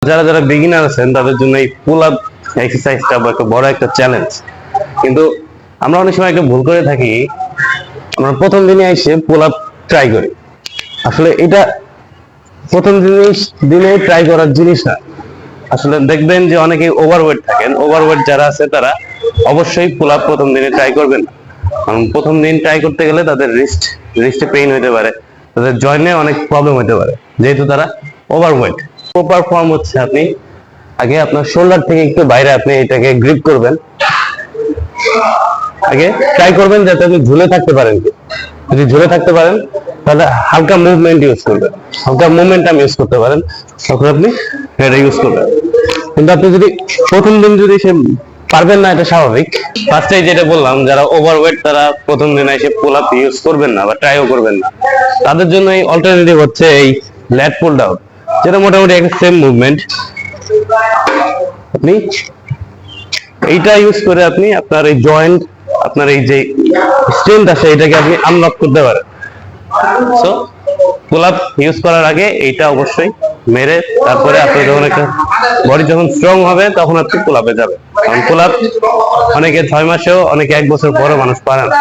যারা যারা বিগিনার আছেন তাদের জন্য এই পুল আপ এক্সারসাইজটা একটা বড় একটা চ্যালেঞ্জ। কিন্তু আমরা অনেক সময় একটা ভুল করে থাকি, আমরা প্রথম দিনে এসে পুল আপ ট্রাই করি। আসলে এটা প্রথম দিনে ট্রাই করার জিনিস না। আসলে দেখবেন যে অনেকে ওভারওয়েট থাকেন, ওভারওয়েট যারা আছে তারা অবশ্যই পুল আপ প্রথম দিনে ট্রাই করবেন না। কারণ প্রথম দিন ট্রাই করতে গেলে তাদের রিস্টে পেইন হতে পারে, তাদের জয়েন্টে অনেক প্রবলেম হতে পারে, যেহেতু তারা ওভারওয়েট। প্রপার ফর্ম হচ্ছে আপনি আগে আপনার শোল্ডার থেকে একটু বাইরে আপনি এটাকে গ্রিপ করবেন, আগে ট্রাই করবেন যাতে আপনি ঝুলে থাকতে পারেন। যদি ঝুলে থাকতে পারেন তাহলে হালকা মুভমেন্ট ইউজ করবেন, হালকা মোমেন্টাম ইউজ করতে পারেন, তখন আপনি এটা ইউজ করবেন। কিন্তু আপনি যদি প্রথম দিন যদি সে পারবেন না, এটা স্বাভাবিক। ফার্স্টে যেটা বললাম, যারা ওভারওয়েট তারা প্রথম দিনে এসে পুল আপ ইউজ করবেন না বা ট্রাইও করবেন না। তাদের জন্য এই অল্টারনেটিভ হচ্ছে এই ল্যাট পুল ডাউন, যেটা মোটামুটি একটা সেম মুভমেন্ট। আপনি এইটা ইউজ করে আপনি আপনার এই জয়েন্ট, আপনার এই যে স্ট্রেংথ আছে এটাকে আপনি আনলক করতে পারেন। সো পুল আপ ইউজ করার আগে এইটা অবশ্যই মেরে তারপরে আপনি যখন একটা বডি যখন স্ট্রং হবে তখন আপনি পুল আপে যাবেন। কারণ পুল আপ অনেকে 6 মাসেও, অনেকে 1 বছর পরও মানুষ পারে না।